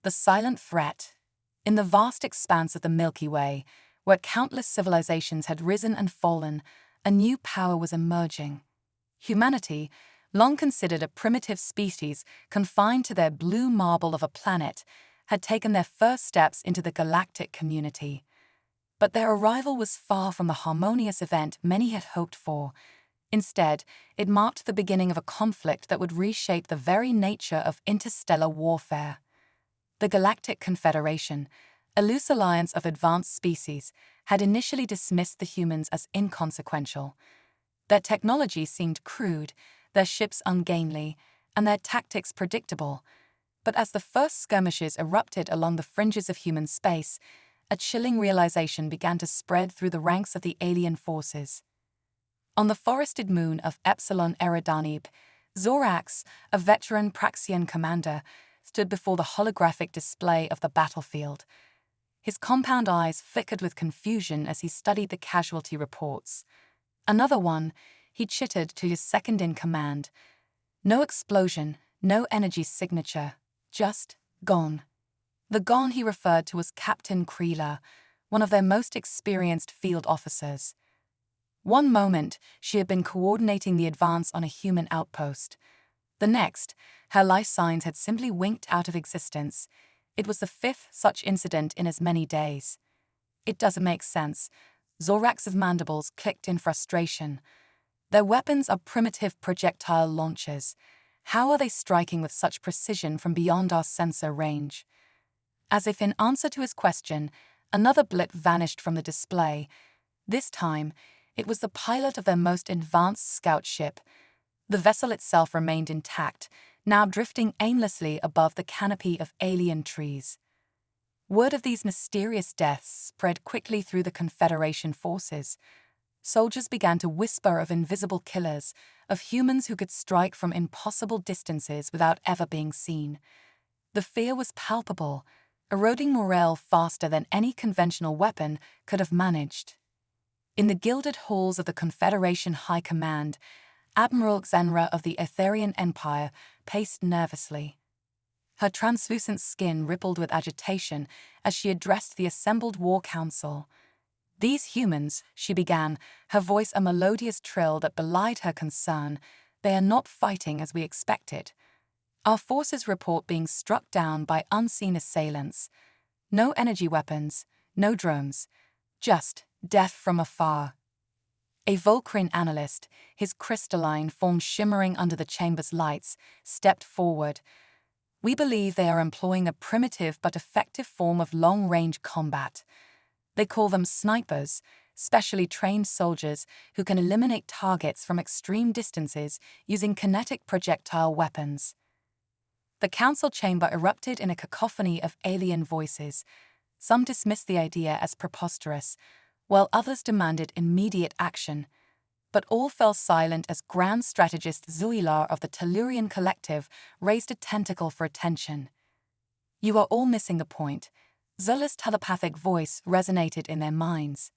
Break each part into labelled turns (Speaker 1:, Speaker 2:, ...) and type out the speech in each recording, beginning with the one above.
Speaker 1: The silent threat. In the vast expanse of the Milky Way, where countless civilizations had risen and fallen, a new power was emerging. Humanity, long considered a primitive species confined to their blue marble of a planet, had taken their first steps into the galactic community. But their arrival was far from the harmonious event many had hoped for. Instead, it marked the beginning of a conflict that would reshape the very nature of interstellar warfare. The Galactic Confederation, a loose alliance of advanced species, had initially dismissed the humans as inconsequential. Their technology seemed crude, their ships ungainly, and their tactics predictable. But as the first skirmishes erupted along the fringes of human space, a chilling realization began to spread through the ranks of the alien forces. On the forested moon of Epsilon Eridanib, Zorax, a veteran Praxian commander, stood before the holographic display of the battlefield. His compound eyes flickered with confusion as he studied the casualty reports. Another one, he chittered to his second-in-command. No explosion, no energy signature, just gone. The gone he referred to as Captain Kreela, one of their most experienced field officers. One moment, she had been coordinating the advance on a human outpost. The next, her life signs had simply winked out of existence. It was the fifth such incident in as many days. It doesn't make sense. Zorax's mandibles clicked in frustration. Their weapons are primitive projectile launchers. How are they striking with such precision from beyond our sensor range? As if in answer to his question, another blip vanished from the display. This time, it was the pilot of their most advanced scout ship. The vessel itself remained intact, now drifting aimlessly above the canopy of alien trees. Word of these mysterious deaths spread quickly through the Confederation forces. Soldiers began to whisper of invisible killers, of humans who could strike from impossible distances without ever being seen. The fear was palpable, eroding morale faster than any conventional weapon could have managed. In the gilded halls of the Confederation High Command, Admiral Xenra of the Etherian Empire paced nervously. Her translucent skin rippled with agitation as she addressed the assembled War Council. "These humans," she began, her voice a melodious trill that belied her concern, "they are not fighting as we expected. Our forces report being struck down by unseen assailants. No energy weapons, no drones, just death from afar." A Volcrian analyst, his crystalline form shimmering under the chamber's lights, stepped forward. "We believe they are employing a primitive but effective form of long-range combat. They call them snipers, specially trained soldiers who can eliminate targets from extreme distances using kinetic projectile weapons." The council chamber erupted in a cacophony of alien voices. Some dismissed the idea as preposterous, while others demanded immediate action. But all fell silent as Grand Strategist Zuilar of the Tellurian Collective raised a tentacle for attention. "You are all missing the point." Zula's telepathic voice resonated in their minds.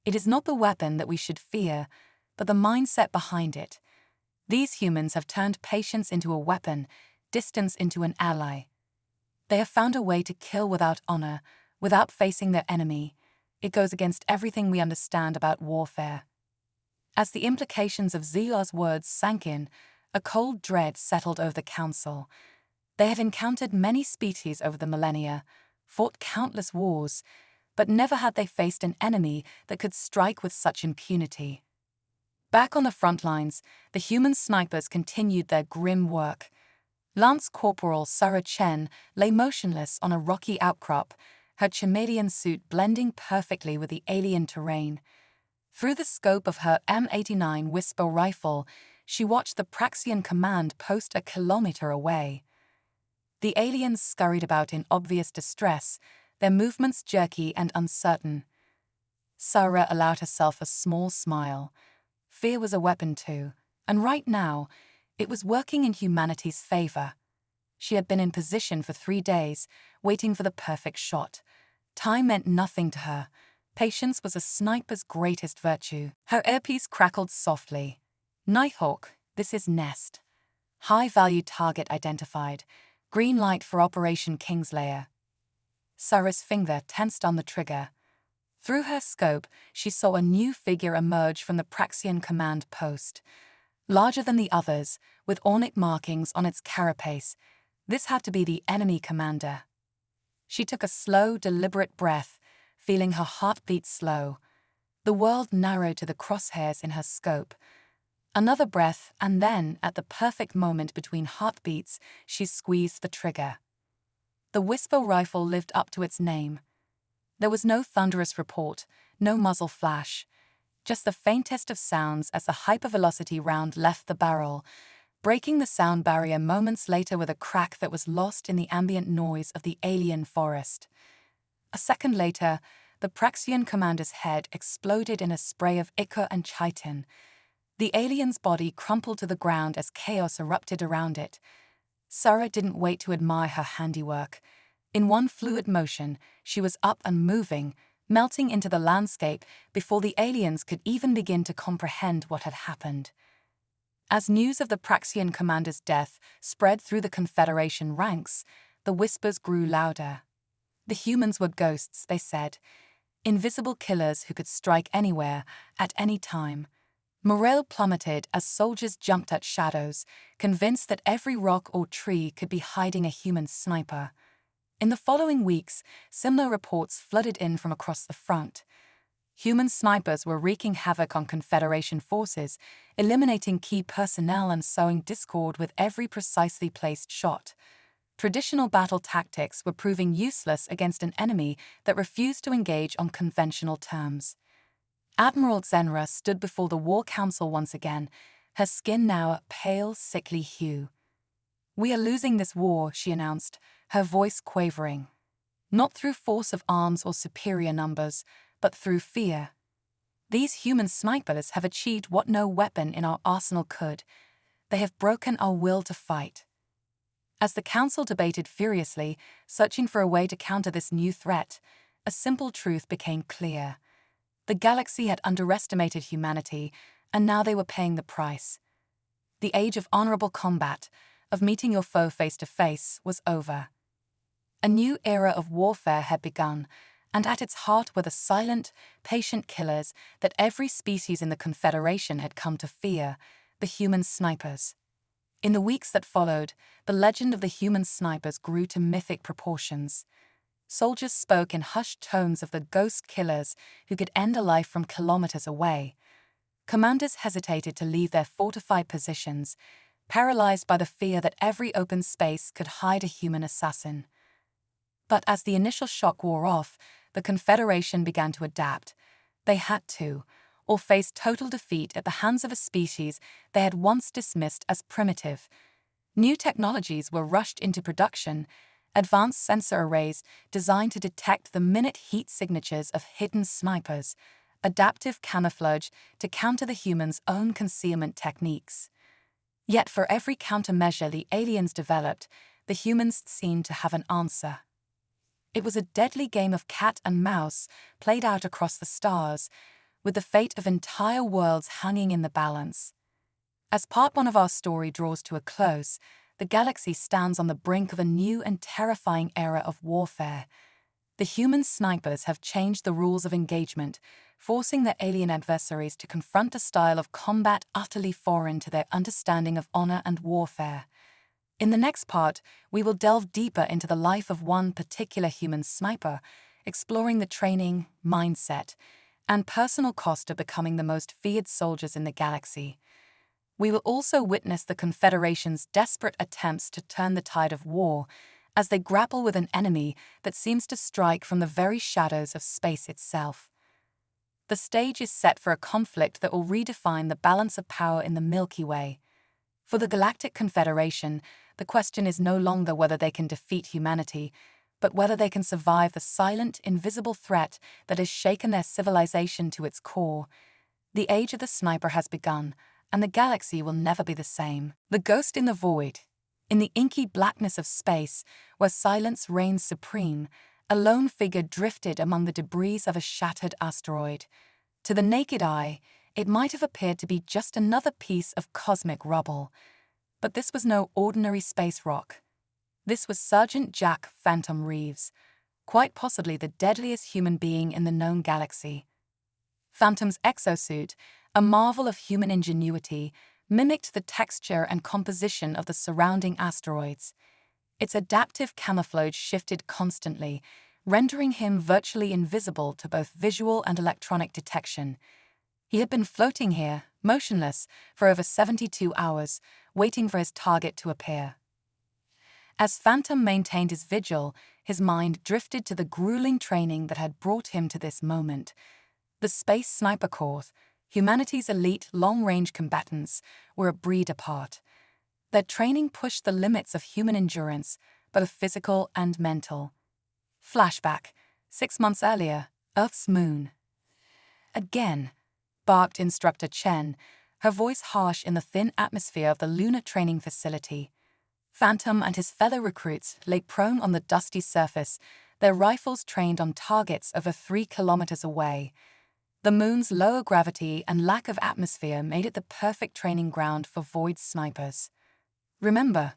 Speaker 1: "It is not the weapon that we should fear, but the mindset behind it. These humans have turned patience into a weapon, distance into an ally. They have found a way to kill without honor, without facing their enemy. It goes against everything we understand about warfare." As the implications of Zila's words sank in, a cold dread settled over the council. They had encountered many species over the millennia, fought countless wars, but never had they faced an enemy that could strike with such impunity. Back on the front lines, the human snipers continued their grim work. Lance Corporal Sarah Chen lay motionless on a rocky outcrop, her Chimedian suit blending perfectly with the alien terrain. Through the scope of her M89 Whisper rifle, she watched the Praxian command post a kilometer away. The aliens scurried about in obvious distress, their movements jerky and uncertain. Sarah allowed herself a small smile. Fear was a weapon too, and right now, it was working in humanity's favor. She had been in position for 3 days, waiting for the perfect shot. Time meant nothing to her. Patience was a sniper's greatest virtue. Her earpiece crackled softly. "Nighthawk, this is Nest. High-value target identified. Green light for Operation Kingslayer. Sarah's finger tensed on the trigger. Through her scope, she saw a new figure emerge from the Praxian command post. Larger than the others, with ornate markings on its carapace, this had to be the enemy commander. She took a slow, deliberate breath, feeling her heartbeat slow. The world narrowed to the crosshairs in her scope. Another breath, and then, at the perfect moment between heartbeats, she squeezed the trigger. The Whisper rifle lived up to its name. There was no thunderous report, no muzzle flash, just the faintest of sounds as the hypervelocity round left the barrel, breaking the sound barrier moments later with a crack that was lost in the ambient noise of the alien forest. A second later, the Praxian commander's head exploded in a spray of ichor and chitin. The alien's body crumpled to the ground as chaos erupted around it. Sarah didn't wait to admire her handiwork. In one fluid motion, she was up and moving, melting into the landscape before the aliens could even begin to comprehend what had happened. As news of the Praxian commander's death spread through the Confederation ranks, the whispers grew louder. The humans were ghosts, they said, invisible killers who could strike anywhere, at any time. Morale plummeted as soldiers jumped at shadows, convinced that every rock or tree could be hiding a human sniper. In the following weeks, similar reports flooded in from across the front. Human snipers were wreaking havoc on Confederation forces, eliminating key personnel and sowing discord with every precisely placed shot. Traditional battle tactics were proving useless against an enemy that refused to engage on conventional terms. Admiral Zenra stood before the War Council once again, her skin now a pale, sickly hue. "We are losing this war," she announced, her voice quavering. "Not through force of arms or superior numbers, but through fear. These human snipers have achieved what no weapon in our arsenal could. They have broken our will to fight." As the council debated furiously, searching for a way to counter this new threat, a simple truth became clear. The galaxy had underestimated humanity, and now they were paying the price. The age of honorable combat, of meeting your foe face to face, was over. A new era of warfare had begun, and at its heart were the silent, patient killers that every species in the Confederation had come to fear, the human snipers. In the weeks that followed, the legend of the human snipers grew to mythic proportions. Soldiers spoke in hushed tones of the ghost killers who could end a life from kilometers away. Commanders hesitated to leave their fortified positions, paralyzed by the fear that every open space could hide a human assassin. But as the initial shock wore off, the Confederation began to adapt. They had to, or face total defeat at the hands of a species they had once dismissed as primitive. New technologies were rushed into production, advanced sensor arrays designed to detect the minute heat signatures of hidden snipers, adaptive camouflage to counter the humans' own concealment techniques. Yet for every countermeasure the aliens developed, the humans seemed to have an answer. It was a deadly game of cat and mouse played out across the stars, with the fate of entire worlds hanging in the balance. As part one of our story draws to a close, the galaxy stands on the brink of a new and terrifying era of warfare. The human snipers have changed the rules of engagement, forcing their alien adversaries to confront a style of combat utterly foreign to their understanding of honor and warfare. In the next part, we will delve deeper into the life of one particular human sniper, exploring the training, mindset, and personal cost of becoming the most feared soldiers in the galaxy. We will also witness the Confederation's desperate attempts to turn the tide of war as they grapple with an enemy that seems to strike from the very shadows of space itself. The stage is set for a conflict that will redefine the balance of power in the Milky Way. For the Galactic Confederation, the question is no longer whether they can defeat humanity, but whether they can survive the silent, invisible threat that has shaken their civilization to its core. The age of the sniper has begun, and the galaxy will never be the same. The ghost in the void. In the inky blackness of space, where silence reigns supreme, a lone figure drifted among the debris of a shattered asteroid. To the naked eye, it might have appeared to be just another piece of cosmic rubble. But this was no ordinary space rock. This was Sergeant Jack Phantom Reeves, quite possibly the deadliest human being in the known galaxy. Phantom's exosuit, a marvel of human ingenuity, mimicked the texture and composition of the surrounding asteroids. Its adaptive camouflage shifted constantly, rendering him virtually invisible to both visual and electronic detection. He had been floating here, motionless, for over 72 hours, waiting for his target to appear. As Phantom maintained his vigil, his mind drifted to the grueling training that had brought him to this moment. The Space Sniper Corps, humanity's elite long-range combatants, were a breed apart. Their training pushed the limits of human endurance, both physical and mental. Flashback, 6 months earlier, Earth's moon. Again, barked Instructor Chen, her voice harsh in the thin atmosphere of the lunar training facility. Phantom and his fellow recruits lay prone on the dusty surface, their rifles trained on targets over 3 kilometers away. The moon's lower gravity and lack of atmosphere made it the perfect training ground for void snipers. Remember,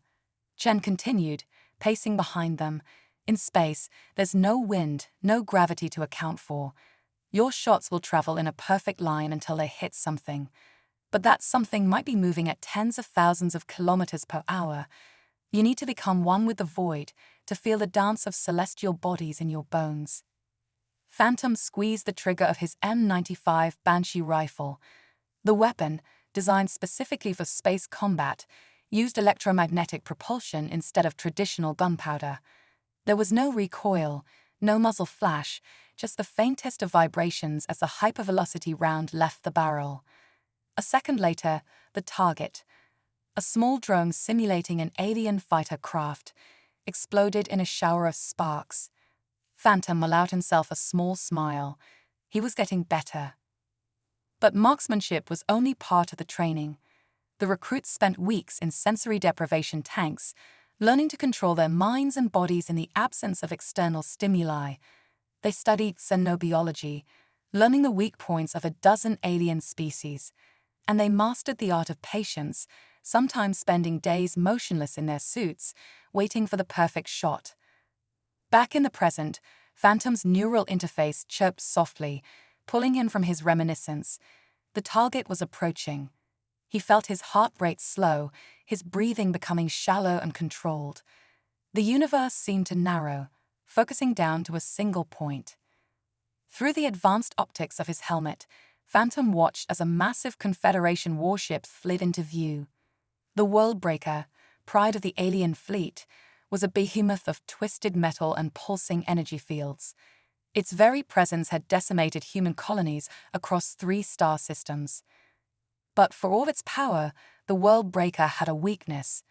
Speaker 1: Chen continued, pacing behind them, in space, there's no wind, no gravity to account for. Your shots will travel in a perfect line until they hit something. But that something might be moving at tens of thousands of kilometers per hour. You need to become one with the void to feel the dance of celestial bodies in your bones. Phantom squeezed the trigger of his M95 Banshee rifle. The weapon, designed specifically for space combat, used electromagnetic propulsion instead of traditional gunpowder. There was no recoil, no muzzle flash, just the faintest of vibrations as the hypervelocity round left the barrel. A second later, the target, a small drone simulating an alien fighter craft, exploded in a shower of sparks. Phantom allowed himself a small smile. He was getting better. But marksmanship was only part of the training. The recruits spent weeks in sensory deprivation tanks, learning to control their minds and bodies in the absence of external stimuli. They studied xenobiology, learning the weak points of a dozen alien species, and they mastered the art of patience, sometimes spending days motionless in their suits, waiting for the perfect shot. Back in the present, Phantom's neural interface chirped softly, pulling him from his reminiscence. The target was approaching. He felt his heart rate slow, his breathing becoming shallow and controlled. The universe seemed to narrow, focusing down to a single point. Through the advanced optics of his helmet, Phantom watched as a massive Confederation warship slid into view. The Worldbreaker, pride of the alien fleet, was a behemoth of twisted metal and pulsing energy fields. Its very presence had decimated human colonies across 3 star systems. But for all its power, the Worldbreaker had a weakness.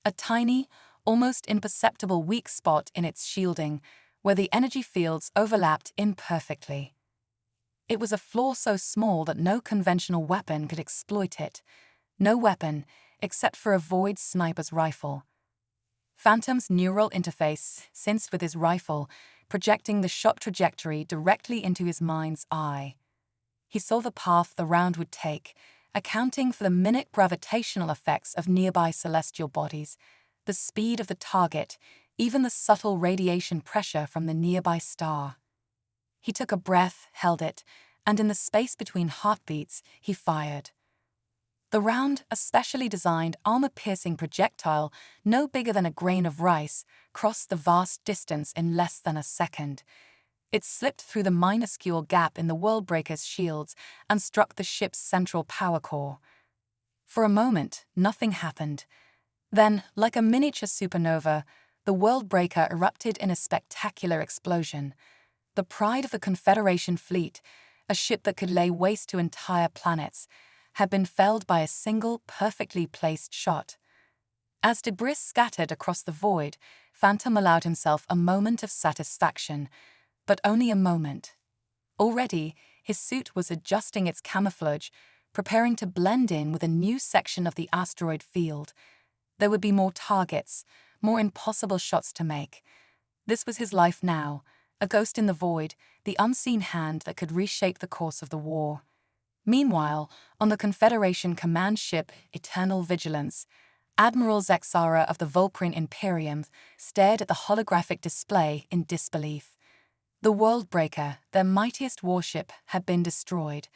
Speaker 1: A tiny, almost imperceptible weak spot in its shielding, where the energy fields overlapped imperfectly. It was a flaw so small that no conventional weapon could exploit it. No weapon, except for a void sniper's rifle. Phantom's neural interface synced with his rifle, projecting the shot trajectory directly into his mind's eye. He saw the path the round would take, accounting for the minute gravitational effects of nearby celestial bodies, the speed of the target, even the subtle radiation pressure from the nearby star. He took a breath, held it, and in the space between heartbeats, he fired. The round, a specially designed, armor-piercing projectile, no bigger than a grain of rice, crossed the vast distance in less than a second. It slipped through the minuscule gap in the Worldbreaker's shields and struck the ship's central power core. For a moment, nothing happened. Then, like a miniature supernova, the Worldbreaker erupted in a spectacular explosion. The pride of the Confederation fleet, a ship that could lay waste to entire planets, had been felled by a single, perfectly placed shot. As debris scattered across the void, Phantom allowed himself a moment of satisfaction, but only a moment. Already, his suit was adjusting its camouflage, preparing to blend in with a new section of the asteroid field. There would be more targets, more impossible shots to make. This was his life now, a ghost in the void, the unseen hand that could reshape the course of the war. Meanwhile, on the Confederation command ship Eternal Vigilance, Admiral Zexara of the Volprin Imperium stared at the holographic display in disbelief. The Worldbreaker, their mightiest warship, had been destroyed,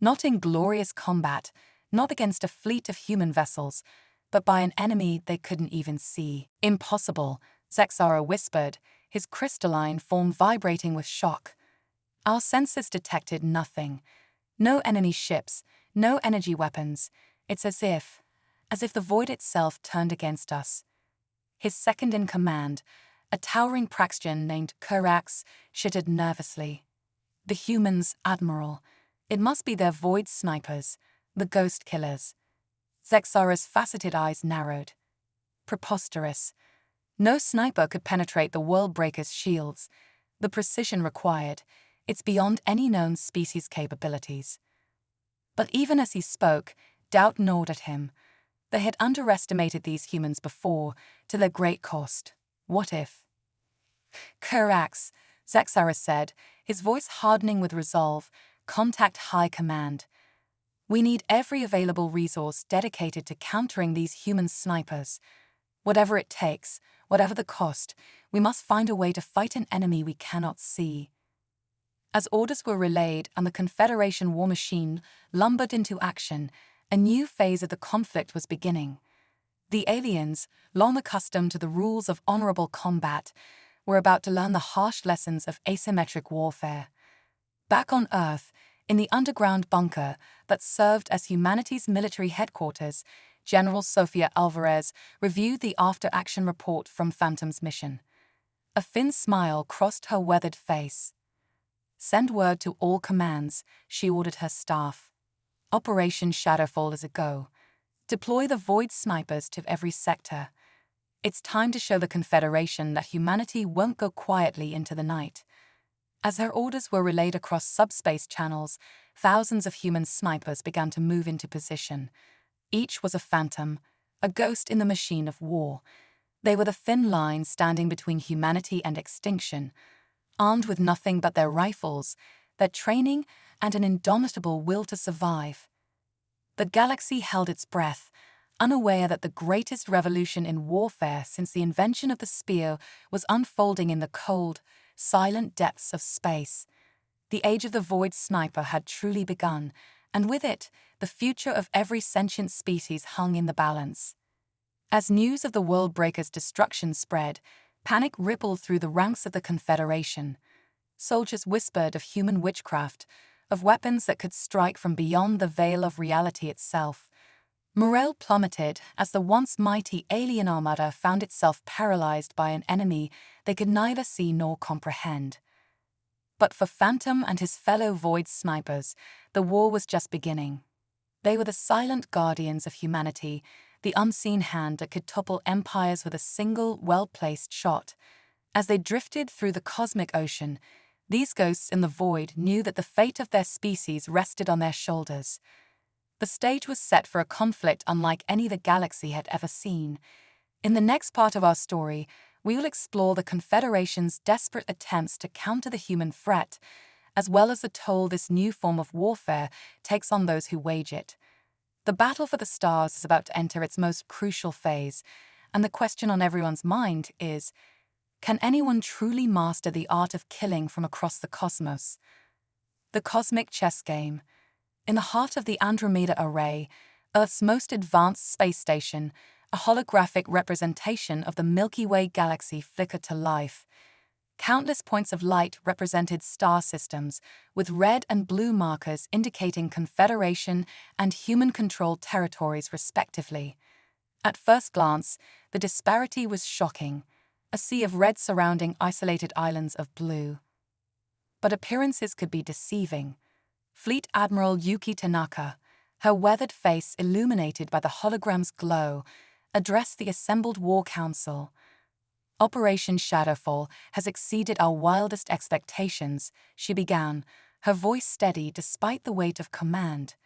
Speaker 1: not in glorious combat, not against a fleet of human vessels, but by an enemy they couldn't even see. Impossible, Zexara whispered, his crystalline form vibrating with shock. Our sensors detected nothing. No enemy ships, no energy weapons. It's as if the void itself turned against us. His second-in-command, a towering Praxian named Kurax, shittered nervously. The humans, Admiral. It must be their void snipers, the ghost killers. Zexara's faceted eyes narrowed. Preposterous. No sniper could penetrate the Worldbreaker's shields. The precision required, it's beyond any known species' capabilities. But even as he spoke, doubt gnawed at him. They had underestimated these humans before, to their great cost. What if? Kurax, Zexara said, his voice hardening with resolve, contact High Command. We need every available resource dedicated to countering these human snipers. Whatever it takes, whatever the cost, we must find a way to fight an enemy we cannot see. As orders were relayed and the Confederation war machine lumbered into action, a new phase of the conflict was beginning. The aliens, long accustomed to the rules of honorable combat, were about to learn the harsh lessons of asymmetric warfare. Back on Earth, in the underground bunker that served as humanity's military headquarters, General Sofia Alvarez reviewed the after-action report from Phantom's mission. A thin smile crossed her weathered face. Send word to all commands, she ordered her staff. Operation Shadowfall is a go. Deploy the Void snipers to every sector. It's time to show the Confederation that humanity won't go quietly into the night. As her orders were relayed across subspace channels, thousands of human snipers began to move into position. Each was a phantom, a ghost in the machine of war. They were the thin line standing between humanity and extinction, armed with nothing but their rifles, their training, and an indomitable will to survive. The galaxy held its breath, unaware that the greatest revolution in warfare since the invention of the spear was unfolding in the cold, silent depths of space. The age of the Void sniper had truly begun, and with it, the future of every sentient species hung in the balance. As news of the Worldbreaker's destruction spread, panic rippled through the ranks of the Confederation. Soldiers whispered of human witchcraft, of weapons that could strike from beyond the veil of reality itself. Morale plummeted as the once mighty alien armada found itself paralyzed by an enemy they could neither see nor comprehend. But for Phantom and his fellow Void snipers, the war was just beginning. They were the silent guardians of humanity, the unseen hand that could topple empires with a single, well-placed shot. As they drifted through the cosmic ocean, these ghosts in the void knew that the fate of their species rested on their shoulders. The stage was set for a conflict unlike any the galaxy had ever seen. In the next part of our story, we will explore the Confederation's desperate attempts to counter the human threat, as well as the toll this new form of warfare takes on those who wage it. The battle for the stars is about to enter its most crucial phase, and the question on everyone's mind is, can anyone truly master the art of killing from across the cosmos? The cosmic chess game. In the heart of the Andromeda Array, Earth's most advanced space station, a holographic representation of the Milky Way galaxy flickered to life. Countless points of light represented star systems, with red and blue markers indicating Confederation and human-controlled territories respectively. At first glance, the disparity was shocking, a sea of red surrounding isolated islands of blue. But appearances could be deceiving. Fleet Admiral Yuki Tanaka, her weathered face illuminated by the hologram's glow, addressed the assembled War Council. Operation Shadowfall has exceeded our wildest expectations, she began, her voice steady despite the weight of command.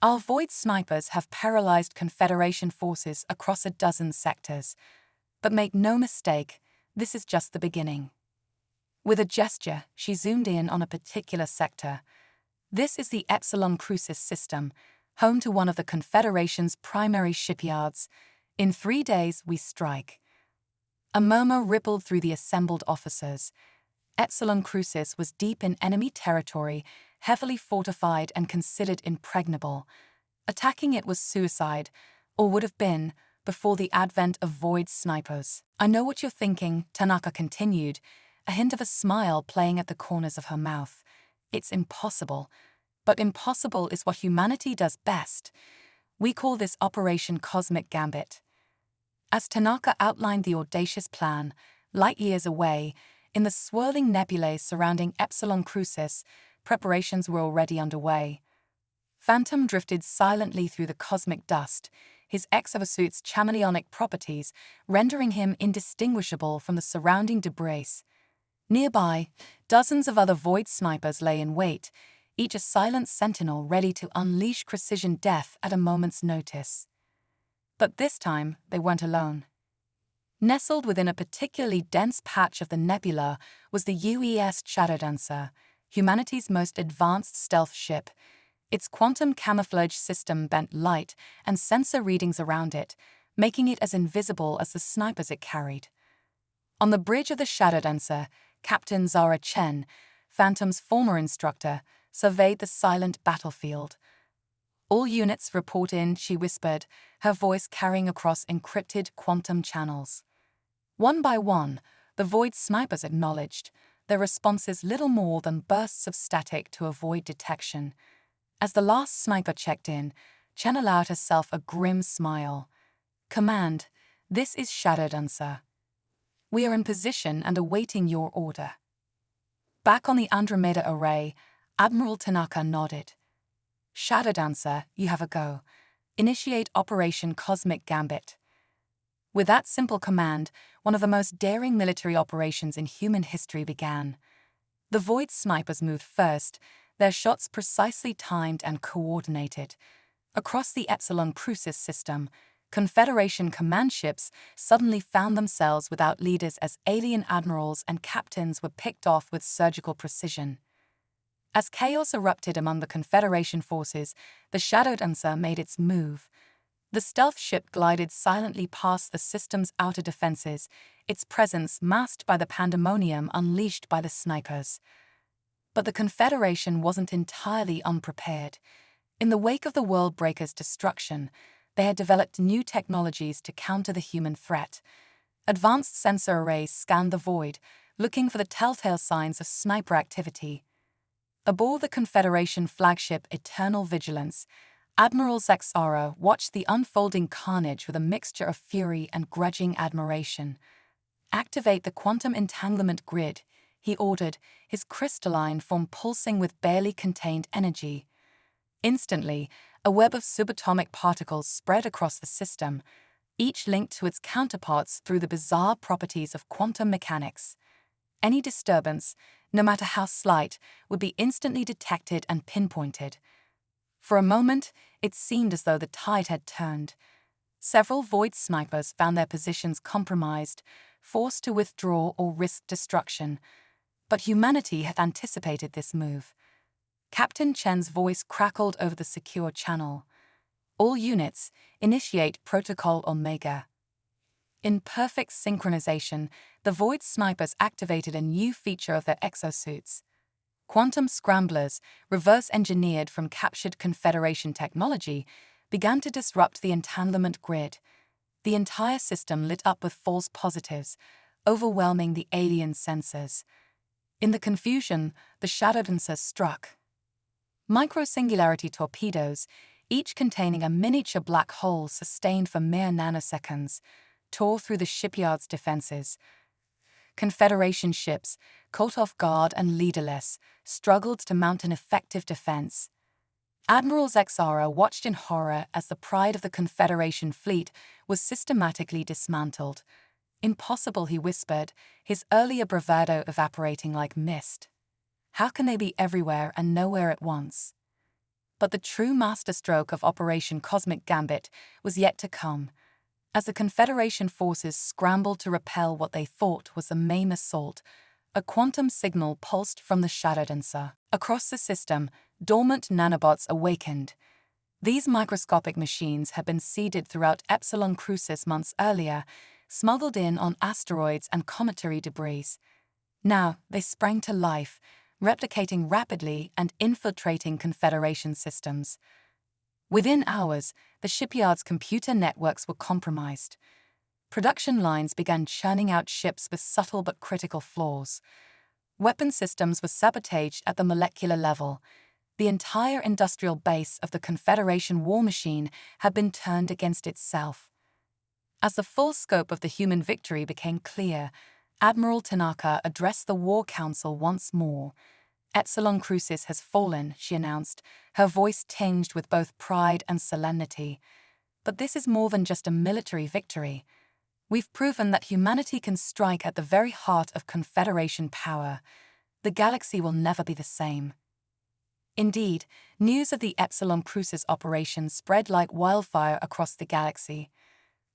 Speaker 1: Our Void snipers have paralyzed Confederation forces across a dozen sectors. But make no mistake, this is just the beginning. With a gesture, she zoomed in on a particular sector. This is the Epsilon Crucis system, home to one of the Confederation's primary shipyards. In 3 days we strike. A murmur rippled through the assembled officers. Epsilon Crucis was deep in enemy territory, heavily fortified and considered impregnable. Attacking it was suicide, or would have been, before the advent of void snipers. I know what you're thinking, Tanaka continued, a hint of a smile playing at the corners of her mouth. It's impossible. But impossible is what humanity does best. We call this Operation Cosmic Gambit. As Tanaka outlined the audacious plan, light years away, in the swirling nebulae surrounding Epsilon Crucis, preparations were already underway. Phantom drifted silently through the cosmic dust, his exosuit's chameleonic properties rendering him indistinguishable from the surrounding debris. Nearby, dozens of other void snipers lay in wait, each a silent sentinel ready to unleash precision death at a moment's notice. But this time, they weren't alone. Nestled within a particularly dense patch of the nebula was the UES Shadowdancer, humanity's most advanced stealth ship. Its quantum camouflage system bent light and sensor readings around it, making it as invisible as the snipers it carried. On the bridge of the Shadowdancer, Captain Zara Chen, Phantom's former instructor, surveyed the silent battlefield. "All units report in," she whispered, her voice carrying across encrypted quantum channels. One by one, the void snipers acknowledged, their responses little more than bursts of static to avoid detection. As the last sniper checked in, Chen allowed herself a grim smile. "Command, this is Shadowdancer. We are in position and awaiting your order." Back on the Andromeda Array, Admiral Tanaka nodded. "Shadowdancer, you have a go. Initiate Operation Cosmic Gambit." With that simple command, one of the most daring military operations in human history began. The Void snipers moved first, their shots precisely timed and coordinated. Across the Epsilon Crucis system, Confederation command ships suddenly found themselves without leaders as alien admirals and captains were picked off with surgical precision. As chaos erupted among the Confederation forces, the Shadowdancer made its move. The stealth ship glided silently past the system's outer defenses, its presence masked by the pandemonium unleashed by the snipers. But the Confederation wasn't entirely unprepared. In the wake of the World Breaker's destruction, they had developed new technologies to counter the human threat. Advanced sensor arrays scanned the void, looking for the telltale signs of sniper activity. Aboard the Confederation flagship Eternal Vigilance, Admiral Zexara watched the unfolding carnage with a mixture of fury and grudging admiration. "Activate the quantum entanglement grid," he ordered, his crystalline form pulsing with barely contained energy. Instantly, a web of subatomic particles spread across the system, each linked to its counterparts through the bizarre properties of quantum mechanics. Any disturbance, no matter how slight, would be instantly detected and pinpointed. For a moment, it seemed as though the tide had turned. Several Void snipers found their positions compromised, forced to withdraw or risk destruction. But humanity had anticipated this move. Captain Chen's voice crackled over the secure channel. "All units, initiate Protocol Omega." In perfect synchronization, the Void snipers activated a new feature of their exosuits. Quantum scramblers, reverse-engineered from captured Confederation technology, began to disrupt the entanglement grid. The entire system lit up with false positives, overwhelming the alien sensors. In the confusion, the Shadowdancer struck. Microsingularity torpedoes, each containing a miniature black hole sustained for mere nanoseconds, tore through the shipyard's defenses. Confederation ships, caught off guard and leaderless, struggled to mount an effective defense. Admiral Zexara watched in horror as the pride of the Confederation fleet was systematically dismantled. "Impossible," he whispered, his earlier bravado evaporating like mist. "How can they be everywhere and nowhere at once?" But the true masterstroke of Operation Cosmic Gambit was yet to come. As the Confederation forces scrambled to repel what they thought was the main assault, a quantum signal pulsed from the Shadowdancer. Across the system, dormant nanobots awakened. These microscopic machines had been seeded throughout Epsilon Crucis months earlier, smuggled in on asteroids and cometary debris. Now they sprang to life, replicating rapidly and infiltrating Confederation systems. Within hours, the shipyard's computer networks were compromised. Production lines began churning out ships with subtle but critical flaws. Weapon systems were sabotaged at the molecular level. The entire industrial base of the Confederation war machine had been turned against itself. As the full scope of the human victory became clear, Admiral Tanaka addressed the War Council once more. Epsilon Crucis has fallen, she announced, her voice tinged with both pride and solemnity. But this is more than just a military victory. We've proven that humanity can strike at the very heart of Confederation power. The galaxy will never be the same. Indeed, news of the Epsilon Crucis operation spread like wildfire across the galaxy.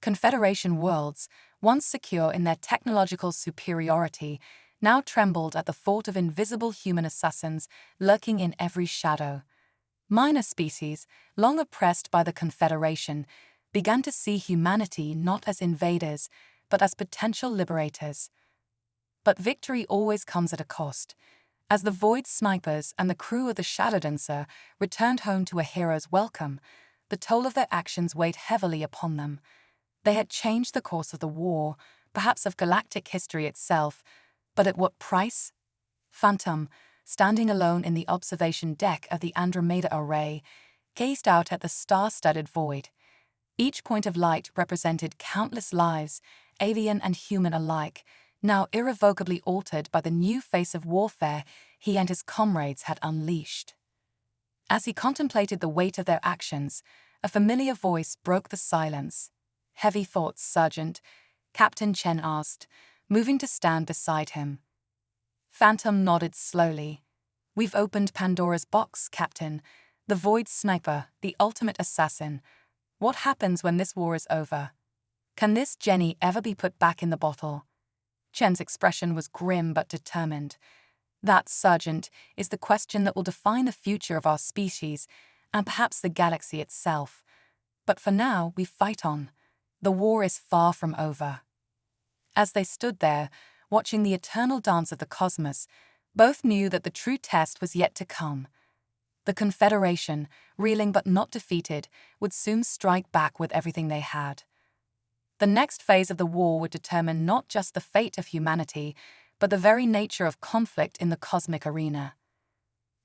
Speaker 1: Confederation worlds, once secure in their technological superiority, now trembled at the thought of invisible human assassins lurking in every shadow. Minor species, long oppressed by the Confederation, began to see humanity not as invaders, but as potential liberators. But victory always comes at a cost. As the Void snipers and the crew of the Shadow Dancer returned home to a hero's welcome, the toll of their actions weighed heavily upon them. They had changed the course of the war, perhaps of galactic history itself, but at what price? Phantom, standing alone in the observation deck of the Andromeda Array, gazed out at the star-studded void. Each point of light represented countless lives, alien and human alike, now irrevocably altered by the new face of warfare he and his comrades had unleashed. As he contemplated the weight of their actions, a familiar voice broke the silence. "Heavy thoughts, Sergeant," Captain Chen asked, moving to stand beside him. Phantom nodded slowly. "We've opened Pandora's box, Captain. The Void Sniper, the ultimate assassin. What happens when this war is over? Can this Jenny ever be put back in the bottle?" Chen's expression was grim but determined. "That, Sergeant, is the question that will define the future of our species, and perhaps the galaxy itself. But for now, we fight on. The war is far from over." As they stood there, watching the eternal dance of the cosmos, both knew that the true test was yet to come. The Confederation, reeling but not defeated, would soon strike back with everything they had. The next phase of the war would determine not just the fate of humanity, but the very nature of conflict in the cosmic arena.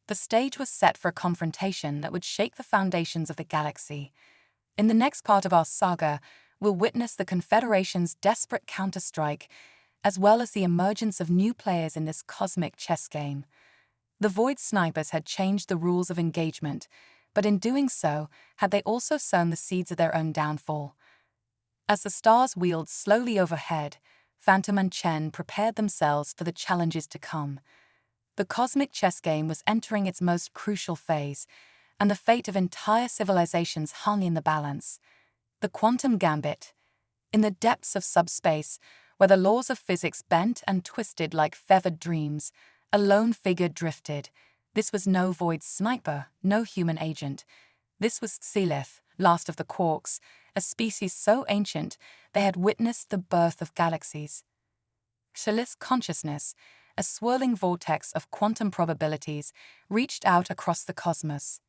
Speaker 1: The stage was set for a confrontation that would shake the foundations of the galaxy. In the next part of our saga, we'll witness the Confederation's desperate counterstrike, as well as the emergence of new players in this cosmic chess game. The Void Snipers had changed the rules of engagement, but in doing so, had they also sown the seeds of their own downfall. As the stars wheeled slowly overhead, Phantom and Chen prepared themselves for the challenges to come. The cosmic chess game was entering its most crucial phase, and the fate of entire civilizations hung in the balance. The quantum gambit. In the depths of subspace, where the laws of physics bent and twisted like feathered dreams, a lone figure drifted. This was no Void Sniper, no human agent. This was Xelith, last of the Quarks, a species so ancient they had witnessed the birth of galaxies. Xelith's consciousness, a swirling vortex of quantum probabilities, reached out across the cosmos.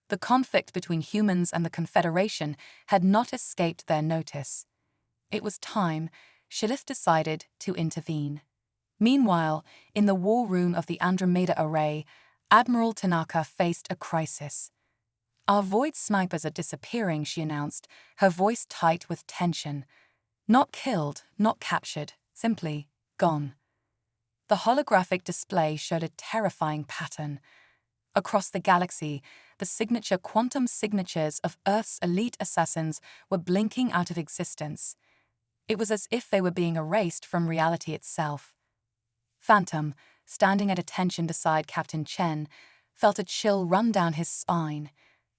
Speaker 1: The conflict between humans and the Confederation had not escaped their notice. It was time, Xelith decided, to intervene. Meanwhile, in the war room of the Andromeda Array, Admiral Tanaka faced a crisis. "Our Void Snipers are disappearing," she announced, her voice tight with tension. "Not killed, not captured, simply gone." The holographic display showed a terrifying pattern. Across the galaxy, the signature quantum signatures of Earth's elite assassins were blinking out of existence. It was as if they were being erased from reality itself. Phantom, standing at attention beside Captain Chen, felt a chill run down his spine.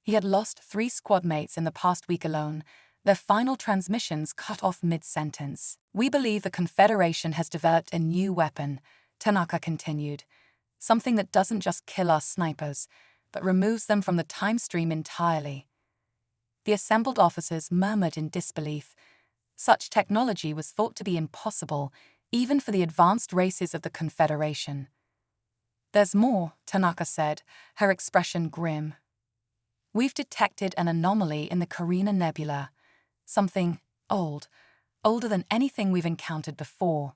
Speaker 1: He had lost 3 squad mates in the past week alone, their final transmissions cut off mid-sentence. "We believe the Confederation has developed a new weapon," Tanaka continued. "Something that doesn't just kill our snipers, but removes them from the time stream entirely. The assembled officers murmured in disbelief. Such technology was thought to be impossible, even for the advanced races of the Confederation. "There's more," Tanaka said, her expression grim. "We've detected an anomaly in the Carina Nebula. Something old, older than anything we've encountered before."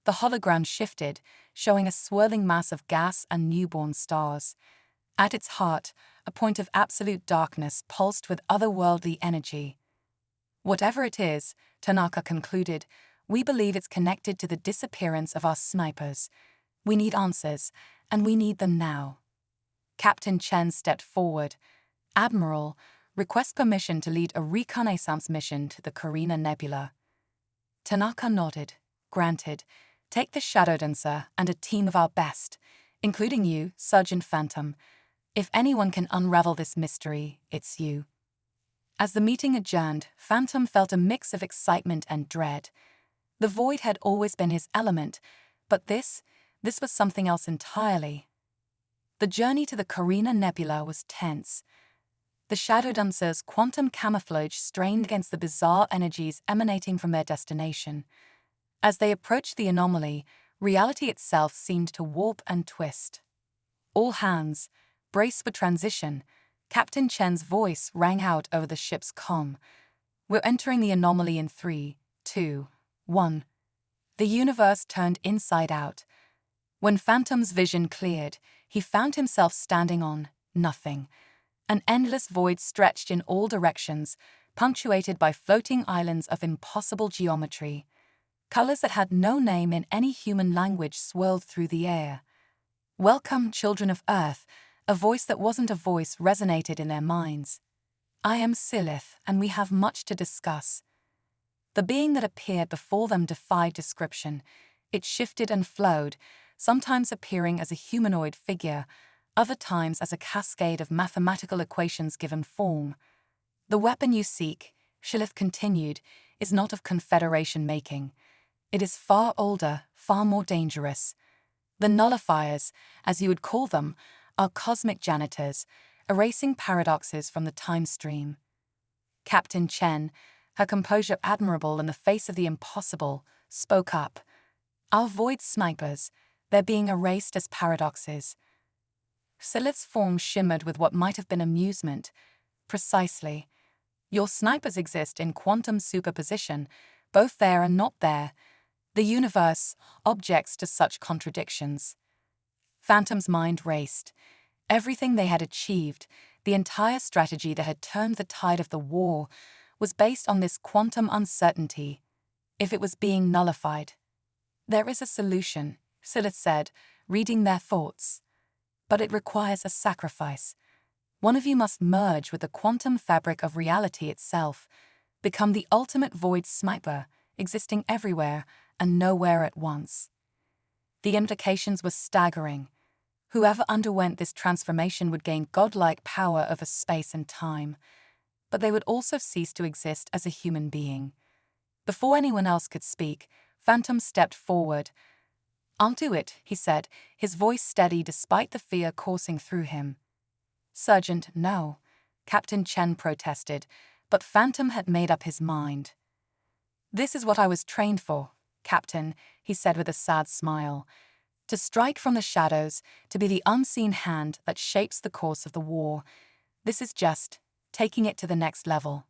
Speaker 1: The hologram shifted, showing a swirling mass of gas and newborn stars. At its heart, a point of absolute darkness pulsed with otherworldly energy. "Whatever it is," Tanaka concluded, "we believe it's connected to the disappearance of our snipers. We need answers, and we need them now." Captain Chen stepped forward. "Admiral, request permission to lead a reconnaissance mission to the Carina Nebula." Tanaka nodded. "Granted. Take the Shadow Dancer and a team of our best, including you, Sergeant Phantom. If anyone can unravel this mystery, it's you." As the meeting adjourned, Phantom felt a mix of excitement and dread. The void had always been his element, but this was something else entirely. The journey to the Carina Nebula was tense. The Shadow Dancer's quantum camouflage strained against the bizarre energies emanating from their destination. As they approached the anomaly, reality itself seemed to warp and twist. "All hands, brace for transition," Captain Chen's voice rang out over the ship's comm. "We're entering the anomaly in 3, 2, 1. The universe turned inside out. When Phantom's vision cleared, he found himself standing on nothing. An endless void stretched in all directions, punctuated by floating islands of impossible geometry. Colors that had no name in any human language swirled through the air. "Welcome, children of Earth," a voice that wasn't a voice resonated in their minds. "I am Silith, and we have much to discuss." The being that appeared before them defied description. It shifted and flowed, sometimes appearing as a humanoid figure, other times as a cascade of mathematical equations given form. "The weapon you seek," Shilith continued, "is not of Confederation making. It is far older, far more dangerous. The nullifiers, as you would call them, are cosmic janitors, erasing paradoxes from the time stream." Captain Chen, her composure admirable in the face of the impossible, spoke up. "Our void snipers, they're being erased as paradoxes." Silith's form shimmered with what might have been amusement. "Precisely. Your snipers exist in quantum superposition, both there and not there. The universe objects to such contradictions." Phantom's mind raced. Everything they had achieved, the entire strategy that had turned the tide of the war, was based on this quantum uncertainty. If it was being nullified. "There is a solution," Silith said, reading their thoughts. "But it requires a sacrifice. One of you must merge with the quantum fabric of reality itself, become the ultimate void sniper, existing everywhere and nowhere at once." The implications were staggering. Whoever underwent this transformation would gain godlike power over space and time, but they would also cease to exist as a human being. Before anyone else could speak, Phantom stepped forward. "I'll do it," he said, his voice steady despite the fear coursing through him. "Sergeant, no," Captain Chen protested, but Phantom had made up his mind. "This is what I was trained for, Captain," he said with a sad smile. "To strike from the shadows, to be the unseen hand that shapes the course of the war. This is just taking it to the next level."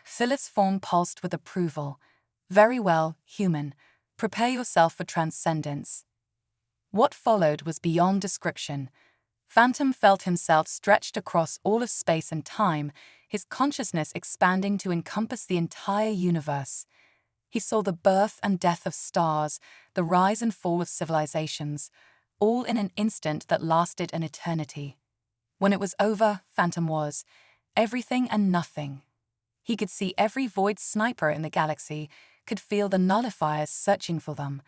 Speaker 1: Phyllis' form pulsed with approval. "Very well, human. Prepare yourself for transcendence." What followed was beyond description. Phantom felt himself stretched across all of space and time, his consciousness expanding to encompass the entire universe. He saw the birth and death of stars, the rise and fall of civilizations, all in an instant that lasted an eternity. When it was over, Phantom was everything and nothing. He could see every void sniper in the galaxy, could feel the nullifiers searching for them.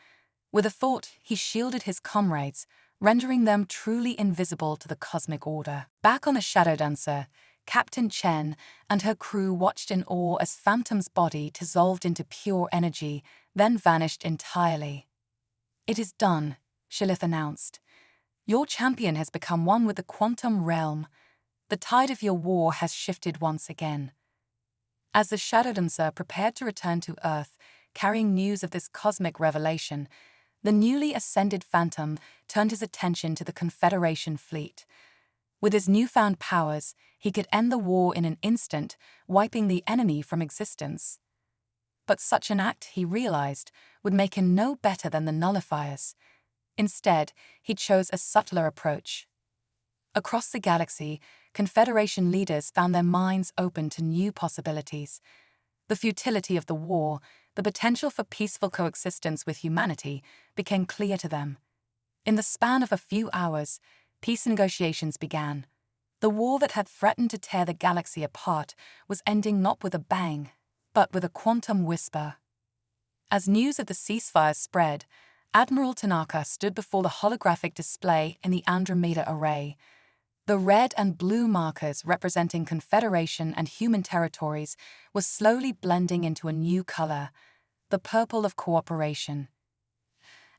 Speaker 1: With a thought, he shielded his comrades, rendering them truly invisible to the cosmic order. Back on the Shadow Dancer, Captain Chen and her crew watched in awe as Phantom's body dissolved into pure energy, then vanished entirely. "It is done," Shilith announced. "Your champion has become one with the quantum realm." The tide of your war has shifted once again. As the Shadow Dancer prepared to return to Earth, carrying news of this cosmic revelation, the newly ascended Phantom turned his attention to the Confederation fleet. With his newfound powers, he could end the war in an instant, wiping the enemy from existence. But such an act, he realized, would make him no better than the nullifiers. Instead, he chose a subtler approach. Across the galaxy, Confederation leaders found their minds open to new possibilities. The futility of the war, the potential for peaceful coexistence with humanity, became clear to them. In the span of a few hours, peace negotiations began. The war that had threatened to tear the galaxy apart was ending not with a bang, but with a quantum whisper. As news of the ceasefire spread, Admiral Tanaka stood before the holographic display in the Andromeda Array. The red and blue markers representing Confederation and human territories were slowly blending into a new color, the purple of cooperation.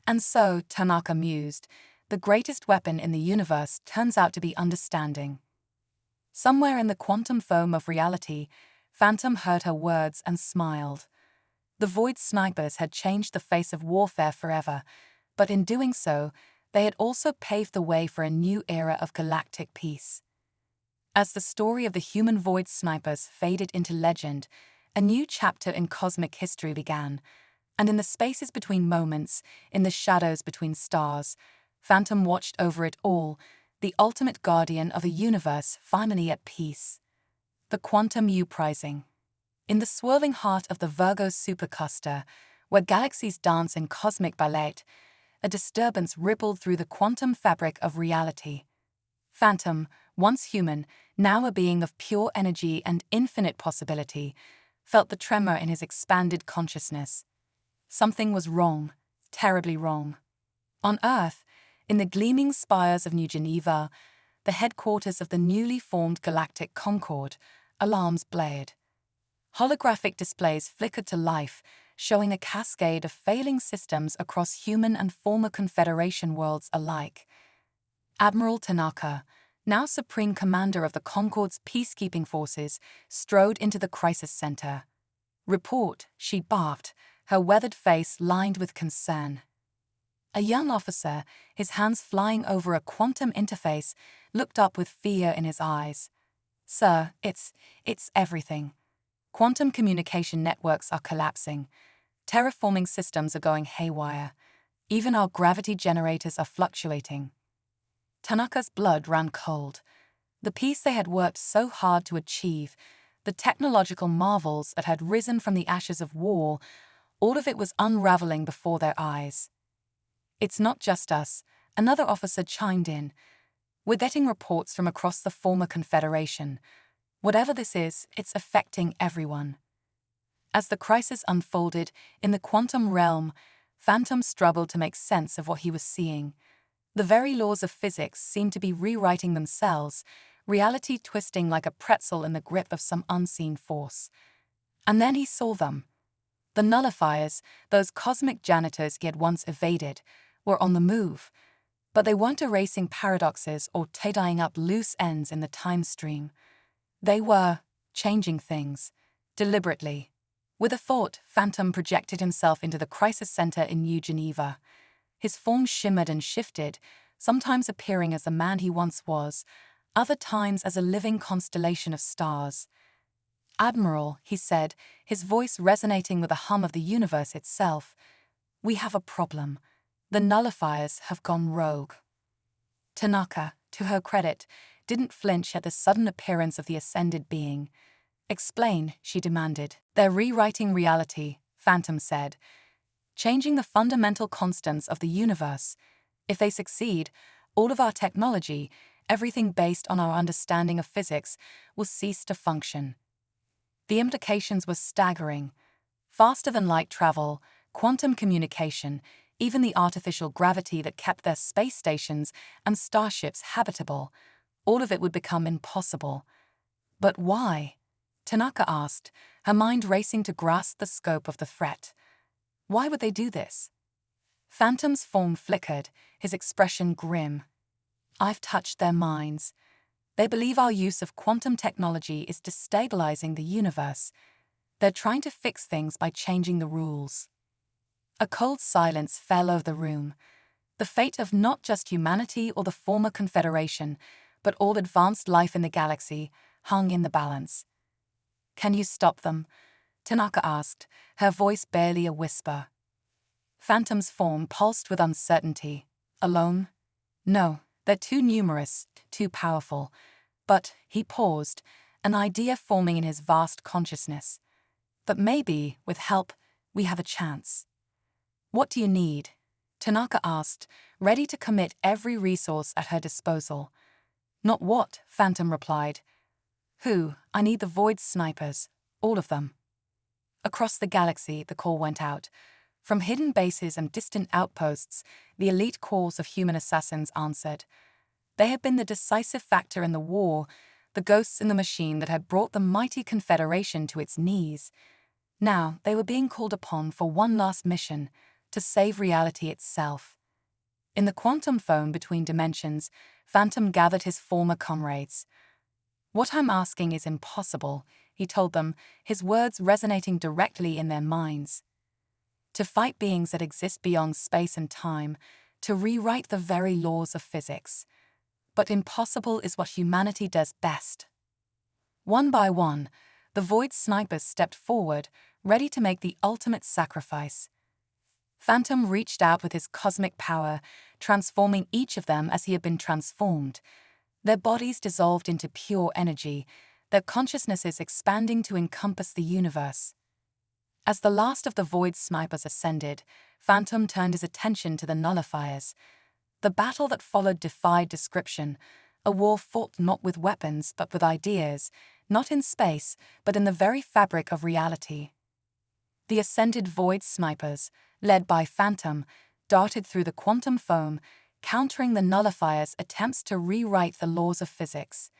Speaker 1: And so, Tanaka mused, the greatest weapon in the universe turns out to be understanding. Somewhere in the quantum foam of reality, Phantom heard her words and smiled. The Void Snipers had changed the face of warfare forever, but in doing so, they had also paved the way for a new era of galactic peace. As the story of the human Void Snipers faded into legend, a new chapter in cosmic history began, and in the spaces between moments, in the shadows between stars, Phantom watched over it all, the ultimate guardian of a universe finally at peace. The quantum uprising. In the swirling heart of the Virgo supercluster, where galaxies dance in cosmic ballet, a disturbance rippled through the quantum fabric of reality. Phantom, once human, now a being of pure energy and infinite possibility, felt the tremor in his expanded consciousness. Something was wrong, terribly wrong. On Earth, in the gleaming spires of New Geneva, the headquarters of the newly formed Galactic Concord, alarms blared. Holographic displays flickered to life, showing a cascade of failing systems across human and former Confederation worlds alike. Admiral Tanaka, now Supreme Commander of the Concord's peacekeeping forces, strode into the crisis center. "Report," she barked, her weathered face lined with concern. A young officer, his hands flying over a quantum interface, looked up with fear in his eyes. "Sir, it's everything. Quantum communication networks are collapsing. Terraforming systems are going haywire. Even our gravity generators are fluctuating." Tanaka's blood ran cold. The peace they had worked so hard to achieve, the technological marvels that had risen from the ashes of war, all of it was unraveling before their eyes. "It's not just us," another officer chimed in. "We're getting reports from across the former Confederation. Whatever this is, it's affecting everyone." As the crisis unfolded in the quantum realm, Phantom struggled to make sense of what he was seeing. The very laws of physics seemed to be rewriting themselves, reality twisting like a pretzel in the grip of some unseen force. And then he saw them. The nullifiers, those cosmic janitors he had once evaded, were on the move. But they weren't erasing paradoxes or tidying up loose ends in the time stream. They were changing things, deliberately. With a thought, Phantom projected himself into the crisis center in New Geneva. His form shimmered and shifted, sometimes appearing as the man he once was, other times as a living constellation of stars. "Admiral," he said, his voice resonating with the hum of the universe itself, "we have a problem. The nullifiers have gone rogue." Tanaka, to her credit, didn't flinch at the sudden appearance of the ascended being. "Explain," she demanded. "They're rewriting reality," Phantom said, "changing the fundamental constants of the universe. If they succeed, all of our technology, everything based on our understanding of physics, will cease to function." The implications were staggering. Faster than light travel, quantum communication, even the artificial gravity that kept their space stations and starships habitable, all of it would become impossible. But why? Tanaka asked, her mind racing to grasp the scope of the threat. Why would they do this? Phantom's form flickered, his expression grim. "I've touched their minds. They believe our use of quantum technology is destabilizing the universe. They're trying to fix things by changing the rules. A cold silence fell over the room. The fate of not just humanity or the former Confederation, but all advanced life in the galaxy, hung in the balance. "Can you stop them?" Tanaka asked, her voice barely a whisper. Phantom's form pulsed with uncertainty. "Alone? No, they're too numerous, too powerful." But he paused, an idea forming in his vast consciousness. "But maybe, with help, we have a chance." "What do you need?" Tanaka asked, ready to commit every resource at her disposal. "Not what," Phantom replied. "Who? I need the Void snipers, all of them." Across the galaxy, the call went out. From hidden bases and distant outposts, the elite corps of human assassins answered. They had been the decisive factor in the war, the ghosts in the machine that had brought the mighty Confederation to its knees. Now they were being called upon for one last mission, to save reality itself. In the quantum phone between dimensions, Phantom gathered his former comrades. "What I'm asking is impossible," he told them, his words resonating directly in their minds. "To fight beings that exist beyond space and time, to rewrite the very laws of physics. But impossible is what humanity does best." One by one, the Void snipers stepped forward, ready to make the ultimate sacrifice. Phantom reached out with his cosmic power, transforming each of them as he had been transformed. Their bodies dissolved into pure energy, their consciousnesses expanding to encompass the universe. As the last of the Void snipers ascended, Phantom turned his attention to the nullifiers. The battle that followed defied description, a war fought not with weapons but with ideas, not in space but in the very fabric of reality. The ascended Void snipers, led by Phantom, darted through the quantum foam, countering the nullifiers' attempts to rewrite the laws of physics.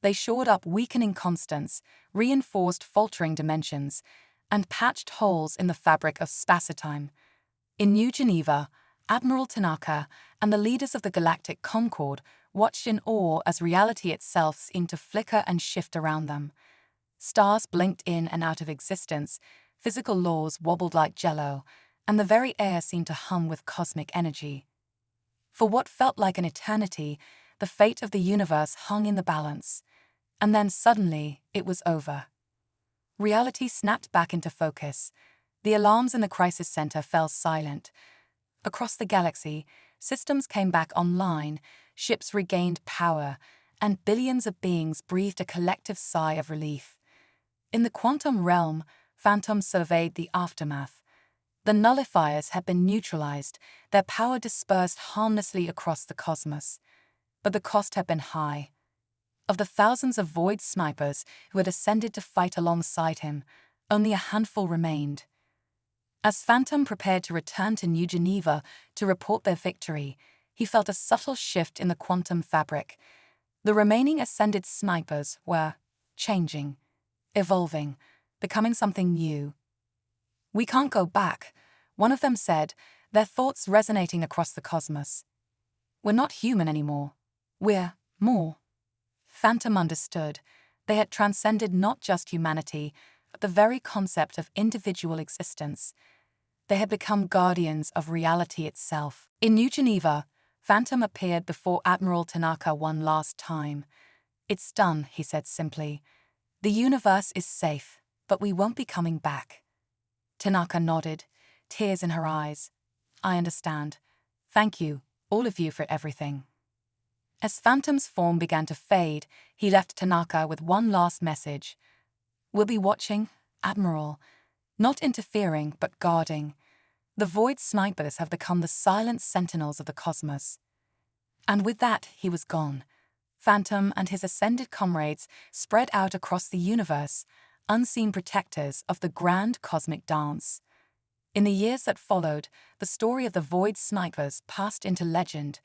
Speaker 1: They shored up weakening constants, reinforced faltering dimensions, and patched holes in the fabric of spacetime. In New Geneva, Admiral Tanaka and the leaders of the Galactic Concord watched in awe as reality itself seemed to flicker and shift around them. Stars blinked in and out of existence, physical laws wobbled like jello, and the very air seemed to hum with cosmic energy. For what felt like an eternity, the fate of the universe hung in the balance. And then suddenly, it was over. Reality snapped back into focus. The alarms in the crisis center fell silent. Across the galaxy, systems came back online, ships regained power, and billions of beings breathed a collective sigh of relief. In the quantum realm, Phantom surveyed the aftermath. The nullifiers had been neutralized, their power dispersed harmlessly across the cosmos. But the cost had been high. Of the thousands of Void snipers who had ascended to fight alongside him, only a handful remained. As Phantom prepared to return to New Geneva to report their victory, he felt a subtle shift in the quantum fabric. The remaining ascended snipers were changing, evolving, becoming something new. "We can't go back," one of them said, their thoughts resonating across the cosmos. "We're not human anymore. We're more." Phantom understood. They had transcended not just humanity, but the very concept of individual existence. They had become guardians of reality itself. In New Geneva, Phantom appeared before Admiral Tanaka one last time. "It's done," he said simply. "The universe is safe, but we won't be coming back." Tanaka nodded, tears in her eyes. "I understand. Thank you, all of you, for everything." As Phantom's form began to fade, he left Tanaka with one last message. "We'll be watching, Admiral. Not interfering, but guarding. The Void snipers have become the silent sentinels of the cosmos." And with that, he was gone. Phantom and his ascended comrades spread out across the universe, unseen protectors of the grand cosmic dance. In the years that followed, the story of the Void snipers passed into legend.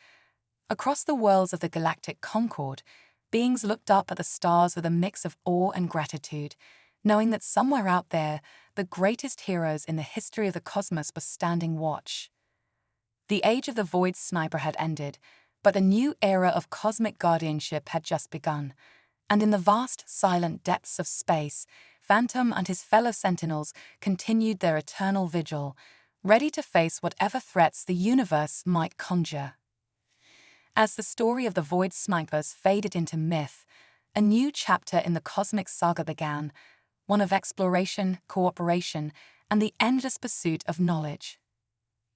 Speaker 1: Across the worlds of the Galactic Concord, beings looked up at the stars with a mix of awe and gratitude, knowing that somewhere out there, the greatest heroes in the history of the cosmos were standing watch. The age of the Void sniper had ended, But a new era of cosmic guardianship had just begun, and in the vast, silent depths of space, Phantom and his fellow Sentinels continued their eternal vigil, ready to face whatever threats the universe might conjure. As the story of the Void Snipers faded into myth, a new chapter in the cosmic saga began, one of exploration, cooperation, and the endless pursuit of knowledge.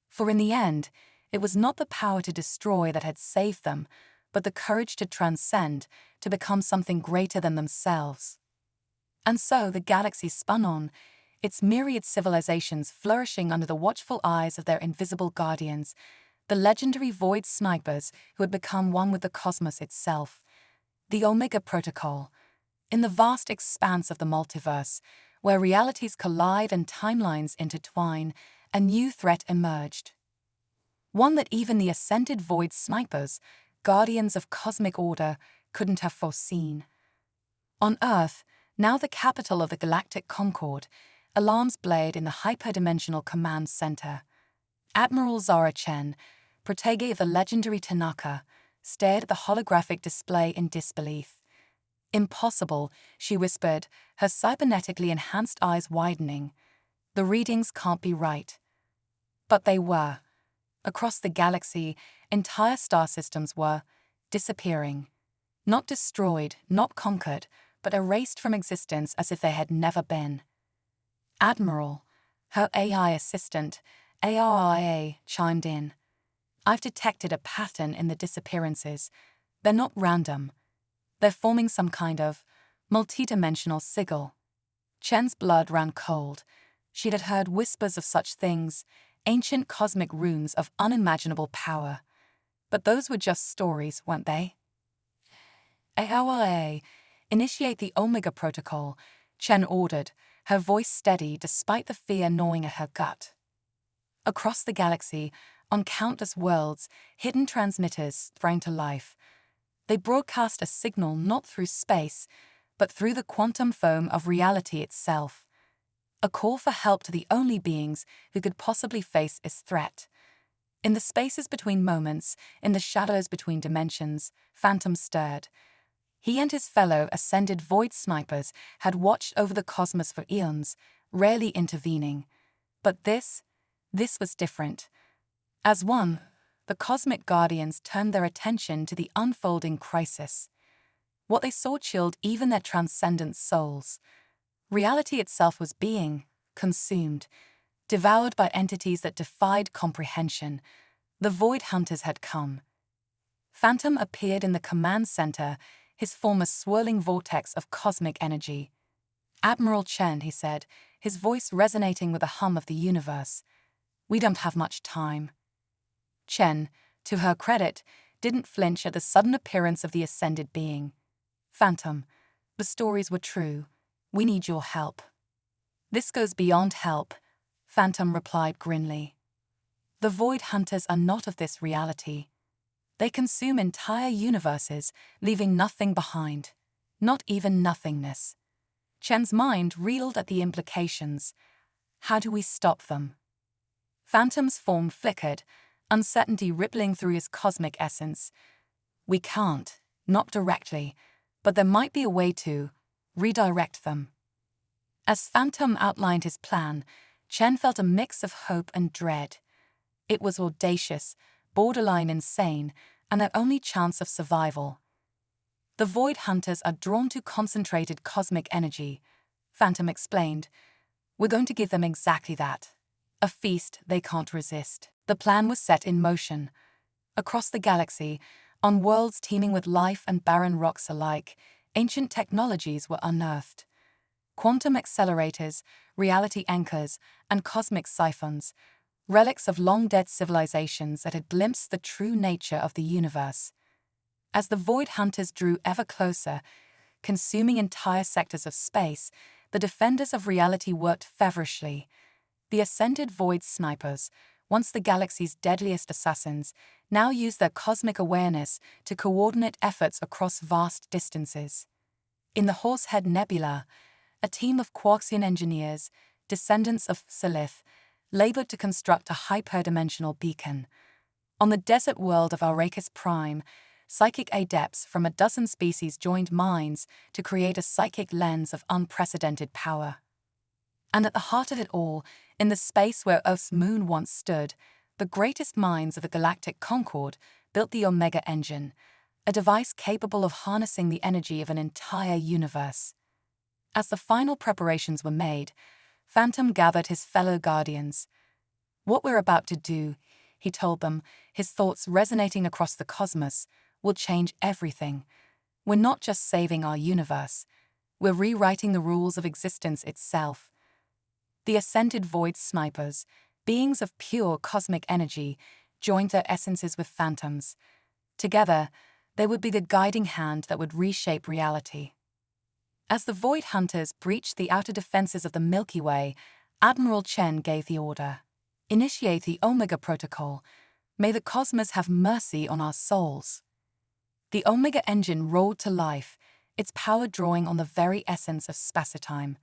Speaker 1: For in the end, it was not the power to destroy that had saved them, but the courage to transcend, to become something greater than themselves. And so the galaxy spun on, its myriad civilizations flourishing under the watchful eyes of their invisible guardians, the legendary Void Snipers who had become one with the cosmos itself. The Omega Protocol. In the vast expanse of the multiverse, where realities collide and timelines intertwine, a new threat emerged. One that even the ascended Void Snipers, guardians of cosmic order, couldn't have foreseen. On Earth, now the capital of the Galactic Concord, alarms blared in the hyperdimensional command center. Admiral Zara Chen, protege of the legendary Tanaka, stared at the holographic display in disbelief. "Impossible," she whispered, her cybernetically enhanced eyes widening. "The readings can't be right." But they were. Across the galaxy, entire star systems were disappearing. Not destroyed, not conquered, but erased from existence as if they had never been. Admiral, her AI assistant, ARIA, chimed in. "I've detected a pattern in the disappearances. They're not random. They're forming some kind of multidimensional sigil." Chen's blood ran cold. She had heard whispers of such things, ancient cosmic runes of unimaginable power. But those were just stories, weren't they? "ARIA, initiate the Omega Protocol," Chen ordered, her voice steady despite the fear gnawing at her gut. Across the galaxy, on countless worlds, hidden transmitters sprang to life. They broadcast a signal not through space, but through the quantum foam of reality itself. A call for help to the only beings who could possibly face its threat. In the spaces between moments, in the shadows between dimensions, Phantom stirred. He and his fellow ascended Void Snipers had watched over the cosmos for eons, rarely intervening. But this was different. As one, the cosmic guardians turned their attention to the unfolding crisis. What they saw chilled even their transcendent souls. Reality itself was being consumed, devoured by entities that defied comprehension. The Void Hunters had come. Phantom appeared in the command center, his form a swirling vortex of cosmic energy. "Admiral Chen," he said, his voice resonating with the hum of the universe. "We don't have much time." Chen, to her credit, didn't flinch at the sudden appearance of the ascended being. "Phantom, the stories were true. We need your help." "This goes beyond help," Phantom replied grimly. "The Void Hunters are not of this reality. They consume entire universes, leaving nothing behind, not even nothingness." Chen's mind reeled at the implications. How do we stop them? Phantom's form flickered, uncertainty rippling through his cosmic essence. "We can't, not directly, but there might be a way to redirect them." As Phantom outlined his plan, Chen felt a mix of hope and dread. It was audacious, borderline insane, and their only chance of survival. "The Void Hunters are drawn to concentrated cosmic energy," Phantom explained. "We're going to give them exactly that. A feast they can't resist." The plan was set in motion. Across the galaxy, on worlds teeming with life and barren rocks alike, ancient technologies were unearthed. Quantum accelerators, reality anchors, and cosmic siphons, relics of long-dead civilizations that had glimpsed the true nature of the universe. As the Void Hunters drew ever closer, consuming entire sectors of space, the defenders of reality worked feverishly. The ascended Void Snipers, once the galaxy's deadliest assassins, now used their cosmic awareness to coordinate efforts across vast distances. In the Horsehead Nebula, a team of Quarksian engineers, descendants of Silith, labored to construct a hyperdimensional beacon. On the desert world of Arrakis Prime, psychic adepts from a dozen species joined minds to create a psychic lens of unprecedented power. And at the heart of it all, in the space where Earth's moon once stood, the greatest minds of the Galactic Concord built the Omega Engine, a device capable of harnessing the energy of an entire universe. As the final preparations were made, Phantom gathered his fellow Guardians. "What we're about to do," he told them, his thoughts resonating across the cosmos, "will change everything. We're not just saving our universe, we're rewriting the rules of existence itself." The ascended Void Snipers, beings of pure cosmic energy, joined their essences with Phantom's. Together, they would be the guiding hand that would reshape reality. As the Void Hunters breached the outer defenses of the Milky Way, Admiral Chen gave the order: "Initiate the Omega Protocol. May the cosmos have mercy on our souls." The Omega Engine roared to life, its power drawing on the very essence of spacetime.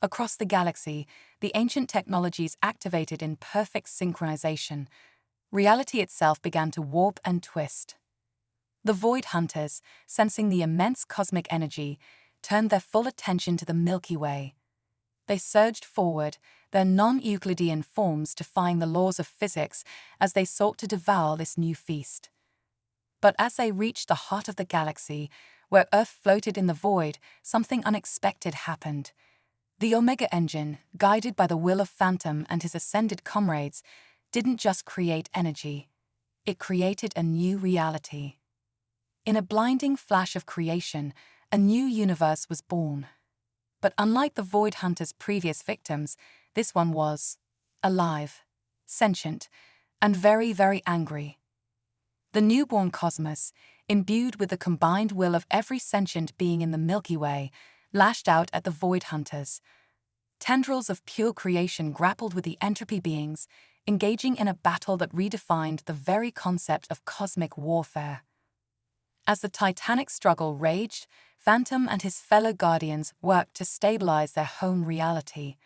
Speaker 1: Across the galaxy, the ancient technologies activated in perfect synchronization. Reality itself began to warp and twist. The Void Hunters, sensing the immense cosmic energy, turned their full attention to the Milky Way. They surged forward, their non-Euclidean forms defying the laws of physics as they sought to devour this new feast. But as they reached the heart of the galaxy, where Earth floated in the void, something unexpected happened. The Omega Engine, guided by the will of Phantom and his ascended comrades, didn't just create energy. It created a new reality. In a blinding flash of creation, a new universe was born. But unlike the Void Hunters' previous victims, this one was alive, sentient, and very, very angry. The newborn cosmos, imbued with the combined will of every sentient being in the Milky Way, lashed out at the Void Hunters. Tendrils of pure creation grappled with the entropy beings, engaging in a battle that redefined the very concept of cosmic warfare. As the titanic struggle raged, Phantom and his fellow Guardians worked to stabilize their home reality.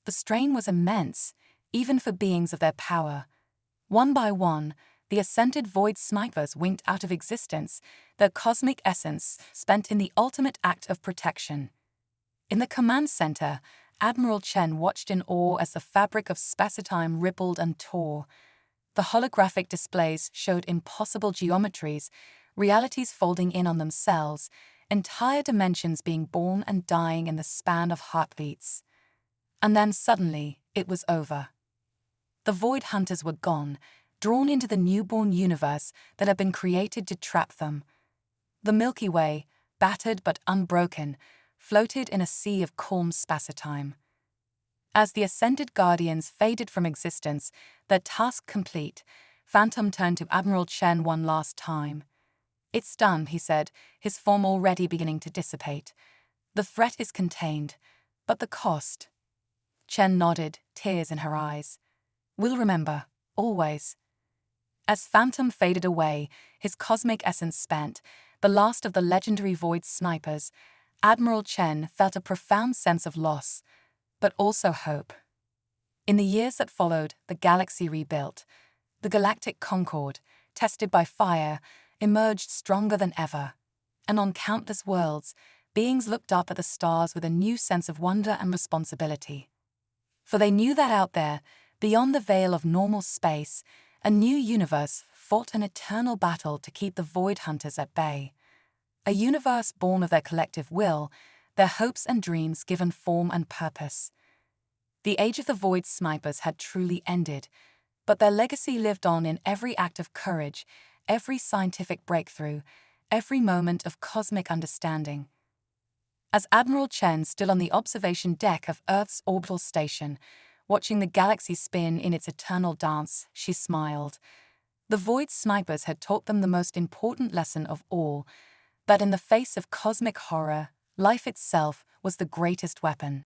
Speaker 1: The strain was immense, even for beings of their power. One by one, the ascended Void Snipers winked out of existence, their cosmic essence spent in the ultimate act of protection. In the command center, Admiral Chen watched in awe as the fabric of spacetime rippled and tore. The holographic displays showed impossible geometries, realities folding in on themselves, entire dimensions being born and dying in the span of heartbeats. And then suddenly, it was over. The Void Hunters were gone, drawn into the newborn universe that had been created to trap them. The Milky Way, battered but unbroken, floated in a sea of calm spacetime. As the ascended Guardians faded from existence, their task complete, Phantom turned to Admiral Chen one last time. "It's done," he said, his form already beginning to dissipate. "The threat is contained, but the cost?" Chen nodded, tears in her eyes. "We'll remember, always." As Phantom faded away, his cosmic essence spent, the last of the legendary Void Snipers, Admiral Chen felt a profound sense of loss, but also hope. In the years that followed, the galaxy rebuilt. The Galactic Concord, tested by fire, emerged stronger than ever. And on countless worlds, beings looked up at the stars with a new sense of wonder and responsibility. For they knew that out there, beyond the veil of normal space, a new universe fought an eternal battle to keep the Void Hunters at bay. A universe born of their collective will, their hopes and dreams given form and purpose. The age of the Void Snipers had truly ended, but their legacy lived on in every act of courage, every scientific breakthrough, every moment of cosmic understanding. As Admiral Chen stood on the observation deck of Earth's orbital station, watching the galaxy spin in its eternal dance, she smiled. The Void Snipers had taught them the most important lesson of all, that in the face of cosmic horror, life itself was the greatest weapon.